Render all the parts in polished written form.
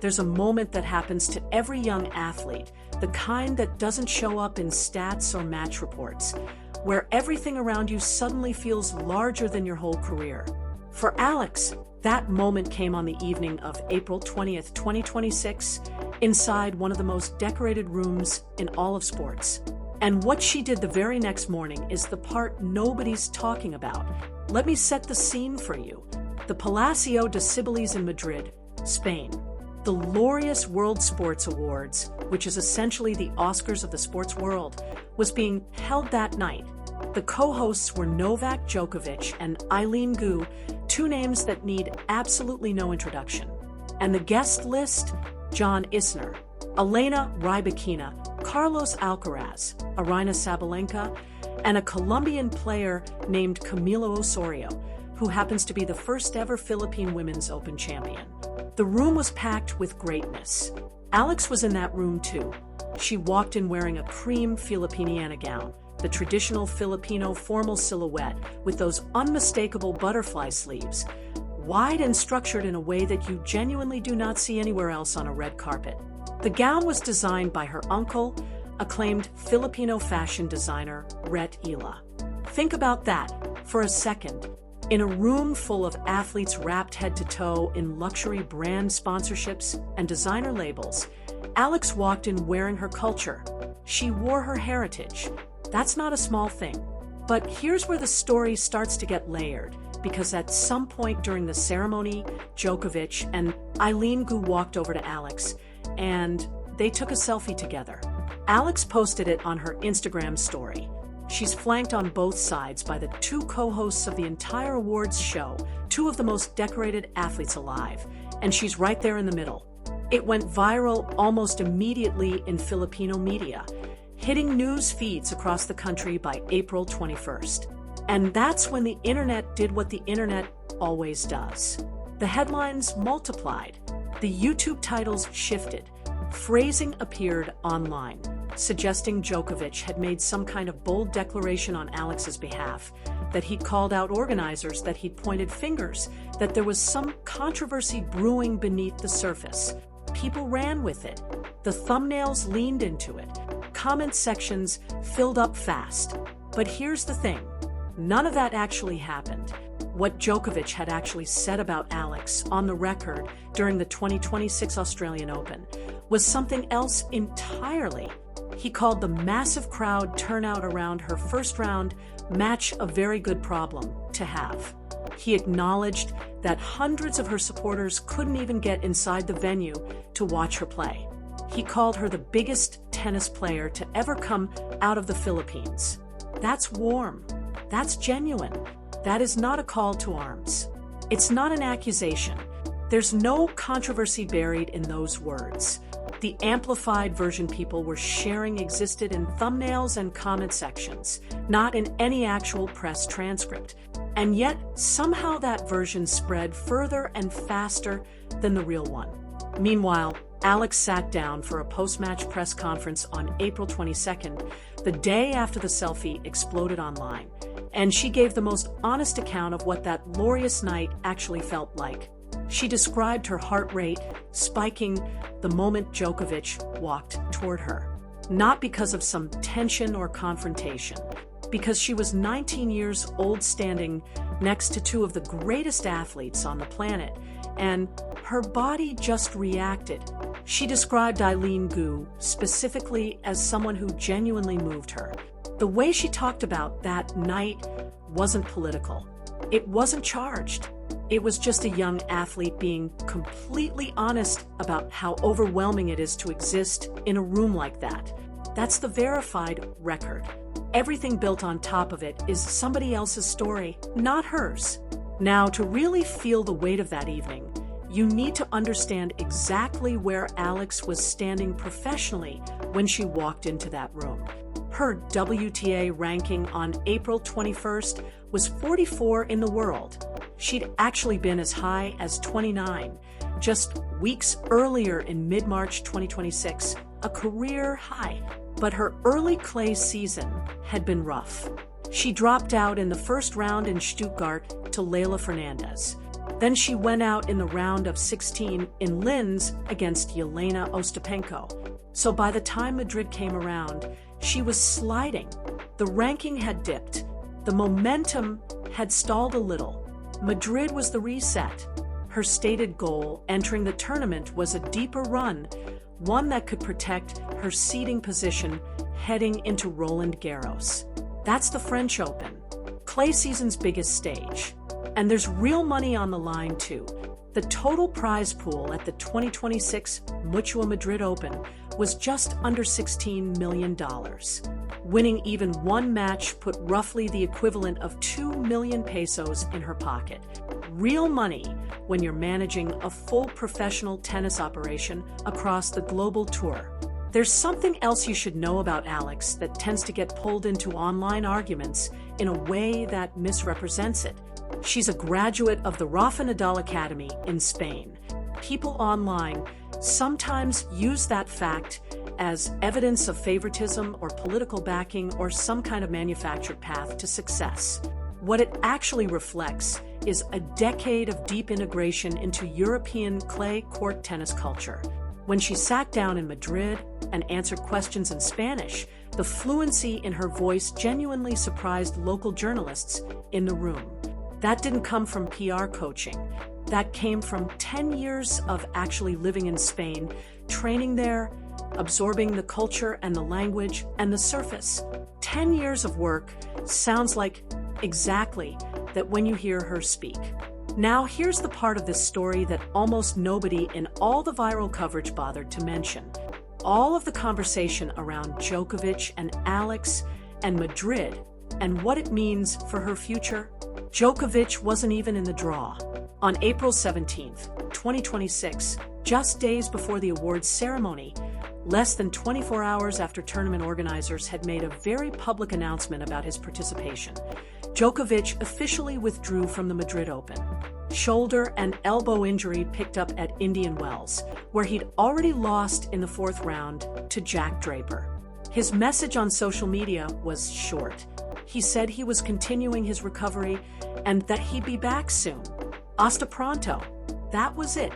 there's a moment that happens to every young athlete, the kind that doesn't show up in stats or match reports, where everything around you suddenly feels larger than your whole career. For Alex, that moment came on the evening of April 20th, 2026, inside one of the most decorated rooms in all of sports. And what she did the very next morning is the part nobody's talking about. Let me set the scene for you. The Palacio de Cibeles in Madrid, Spain. The Laureus World Sports Awards, which is essentially the Oscars of the sports world, was being held that night. The co-hosts were Novak Djokovic and Eileen Gu, two names that need absolutely no introduction. And the guest list? John Isner, Elena Rybakina, Carlos Alcaraz, Aryna Sabalenka, and a Colombian player named Camilo Osorio, who happens to be the first ever Philippine Women's Open champion. The room was packed with greatness. Alex was in that room too. She walked in wearing a cream Filipiniana gown, the traditional Filipino formal silhouette with those unmistakable butterfly sleeves, wide and structured in a way that you genuinely do not see anywhere else on a red carpet. The gown was designed by her uncle, acclaimed Filipino fashion designer Alex Eala. Think about that for a second. In a room full of athletes wrapped head to toe in luxury brand sponsorships and designer labels, Alex walked in wearing her culture. She wore her heritage. That's not a small thing. But here's where the story starts to get layered, because at some point during the ceremony, Djokovic and Eileen Gu walked over to Alex, and they took a selfie together. Alex posted it on her Instagram story. She's flanked on both sides by the two co-hosts of the entire awards show, two of the most decorated athletes alive, and she's right there in the middle. It went viral almost immediately in Filipino media, hitting news feeds across the country by April 21st. And that's when the internet did what the internet always does. The headlines multiplied, the YouTube titles shifted, phrasing appeared online, suggesting Djokovic had made some kind of bold declaration on Alex's behalf, that he'd called out organizers, that he'd pointed fingers, that there was some controversy brewing beneath the surface. People ran with it. The thumbnails leaned into it. Comment sections filled up fast. But here's the thing. None of that actually happened. What Djokovic had actually said about Alex on the record during the 2026 Australian Open was something else entirely. He called the massive crowd turnout around her first round match a very good problem to have. He acknowledged that hundreds of her supporters couldn't even get inside the venue to watch her play. He called her the biggest tennis player to ever come out of the Philippines. That's warm. That's genuine. That is not a call to arms. It's not an accusation. There's no controversy buried in those words. The amplified version people were sharing existed in thumbnails and comment sections, not in any actual press transcript. And yet, somehow that version spread further and faster than the real one. Meanwhile, Alex sat down for a post-match press conference on April 22nd, the day after the selfie exploded online, and she gave the most honest account of what that glorious night actually felt like. She described her heart rate spiking the moment Djokovic walked toward her, not because of some tension or confrontation, because she was 19 years old standing next to two of the greatest athletes on the planet, and her body just reacted. She described Eileen Gu specifically as someone who genuinely moved her. The way she talked about that night wasn't political. It wasn't charged. It was just a young athlete being completely honest about how overwhelming it is to exist in a room like that. That's the verified record. Everything built on top of it is somebody else's story, not hers. Now, to really feel the weight of that evening, you need to understand exactly where Alex was standing professionally when she walked into that room. Her WTA ranking on April 21st was 44 in the world. She'd actually been as high as 29 just weeks earlier in mid-March 2026, a career high. But her early clay season had been rough. She dropped out in the first round in Stuttgart to Leylah Fernandez. Then she went out in the round of 16 in Linz against Yelena Ostapenko. So by the time Madrid came around, she was sliding. The ranking had dipped. The momentum had stalled a little. Madrid was the reset. Her stated goal entering the tournament was a deeper run, one that could protect her seeding position heading into Roland Garros. That's the French Open, clay season's biggest stage. And there's real money on the line too. The total prize pool at the 2026 Mutua Madrid Open was just under $16 million. Winning even one match put roughly the equivalent of 2 million pesos in her pocket. Real money when you're managing a full professional tennis operation across the global tour. There's something else you should know about Alex that tends to get pulled into online arguments in a way that misrepresents it. She's a graduate of the Rafa Nadal Academy in Spain. People online sometimes use that fact as evidence of favoritism or political backing or some kind of manufactured path to success. What it actually reflects is a decade of deep integration into European clay court tennis culture. When she sat down in Madrid and answered questions in Spanish, the fluency in her voice genuinely surprised local journalists in the room. That didn't come from PR coaching. That came from 10 years of actually living in Spain, training there, absorbing the culture and the language and the surface. 10 years of work sounds like exactly that when you hear her speak. Now, here's the part of this story that almost nobody in all the viral coverage bothered to mention. All of the conversation around Djokovic and Alex and Madrid and what it means for her future. Djokovic wasn't even in the draw. On April 17th, 2026, just days before the awards ceremony, less than 24 hours after tournament organizers had made a very public announcement about his participation, Djokovic officially withdrew from the Madrid Open. Shoulder and elbow injury picked up at Indian Wells, where he'd already lost in the fourth round to Jack Draper. His message on social media was short. He said he was continuing his recovery and that he'd be back soon. Hasta pronto. That was it.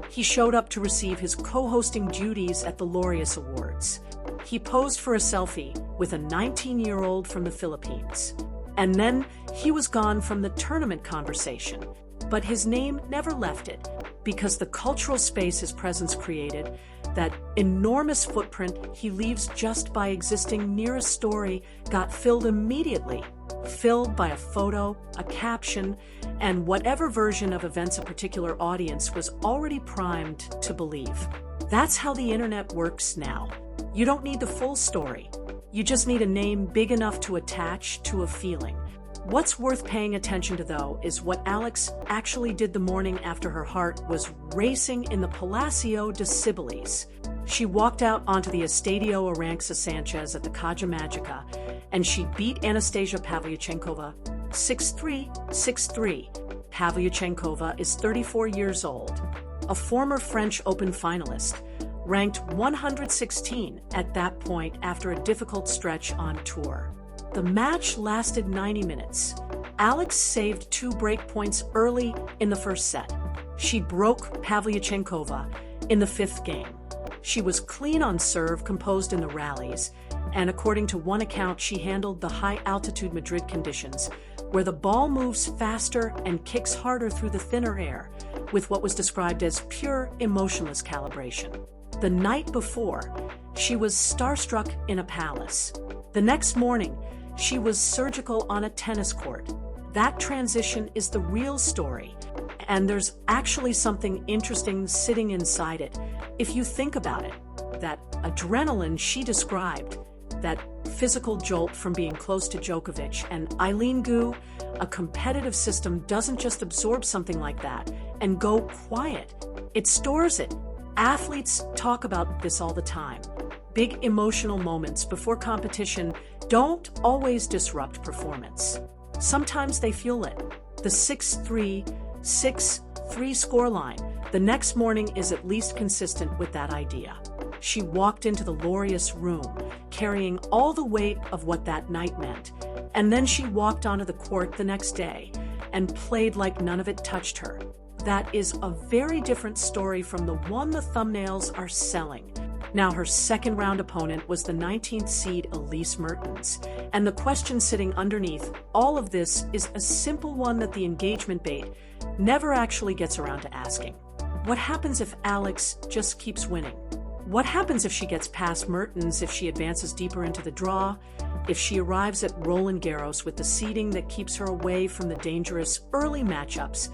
He showed up to receive his co-hosting duties at the Laureus Awards. He posed for a selfie with a 19-year-old from the Philippines. And then he was gone from the tournament conversation. But his name never left it, because the cultural space his presence created, that enormous footprint he leaves just by existing near a story, got filled immediately. Filled by a photo, a caption, and whatever version of events a particular audience was already primed to believe. That's how the internet works now. You don't need the full story. You just need a name big enough to attach to a feeling. What's worth paying attention to, though, is what Alex actually did the morning after her heart was racing in the Palacio de Cibeles. She walked out onto the Estadio Aranxa Sanchez at the Caja Magica, and she beat Anastasia Pavlyuchenkova 6-3, 6-3. Pavlyuchenkova is 34 years old, a former French Open finalist, ranked 116 at that point after a difficult stretch on tour. The match lasted 90 minutes. Alex saved 2 break points early in the first set. She broke Pavlyuchenkova in the 5th game. She was clean on serve, composed in the rallies, and according to one account, she handled the high-altitude Madrid conditions, where the ball moves faster and kicks harder through the thinner air, with what was described as pure emotionless calibration. The night before, she was starstruck in a palace. The next morning, she was surgical on a tennis court. That transition is the real story, and there's actually something interesting sitting inside it. If you think about it, that adrenaline she described, that physical jolt from being close to Djokovic, and Eileen Gu, a competitive system doesn't just absorb something like that and go quiet. It stores it. Athletes talk about this all the time. Big emotional moments before competition don't always disrupt performance. Sometimes they fuel it. The 6-3, 6-3 scoreline the next morning is at least consistent with that idea. She walked into the Laureus room, carrying all the weight of what that night meant, and then she walked onto the court the next day and played like none of it touched her. that is a very different story from the one the thumbnails are selling. Now, her second round opponent was the 19th seed Elise Mertens, and the question sitting underneath all of this is a simple one that the engagement bait never actually gets around to asking. What happens if Alex just keeps winning? What happens if she gets past Mertens, if she advances deeper into the draw, if she arrives at Roland Garros with the seeding that keeps her away from the dangerous early matchups?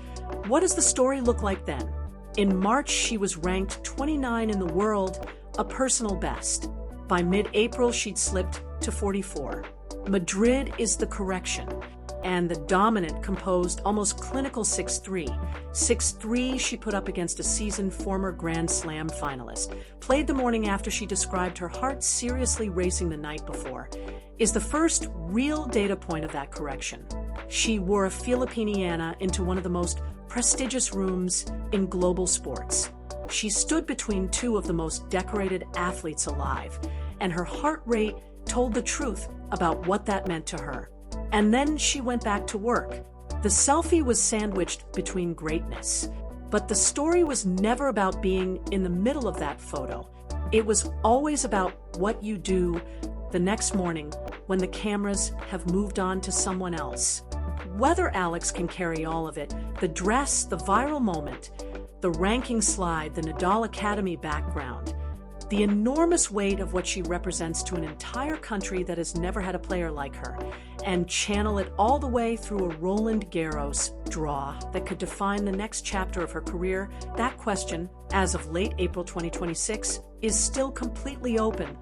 What does the story look like then? In March, she was ranked 29 in the world, a personal best. By mid-April, she'd slipped to 44. Madrid is the correction, and the dominant, composed, almost clinical 6-3. 6-3 she put up against a seasoned former Grand Slam finalist. Played the morning after she described her heart seriously racing the night before. Is the first real data point of that correction. She wore a Filipiniana into one of the most prestigious rooms in global sports. She stood between two of the most decorated athletes alive, and her heart rate told the truth about what that meant to her. And then she went back to work. The selfie was sandwiched between greatness, but the story was never about being in the middle of that photo. It was always about what you do the next morning when the cameras have moved on to someone else. Whether Alex can carry all of it, the dress, the viral moment, the ranking slide, the Nadal Academy background, the enormous weight of what she represents to an entire country that has never had a player like her, and channel it all the way through a Roland Garros draw that could define the next chapter of her career, that question, as of late April 2026, is still completely open.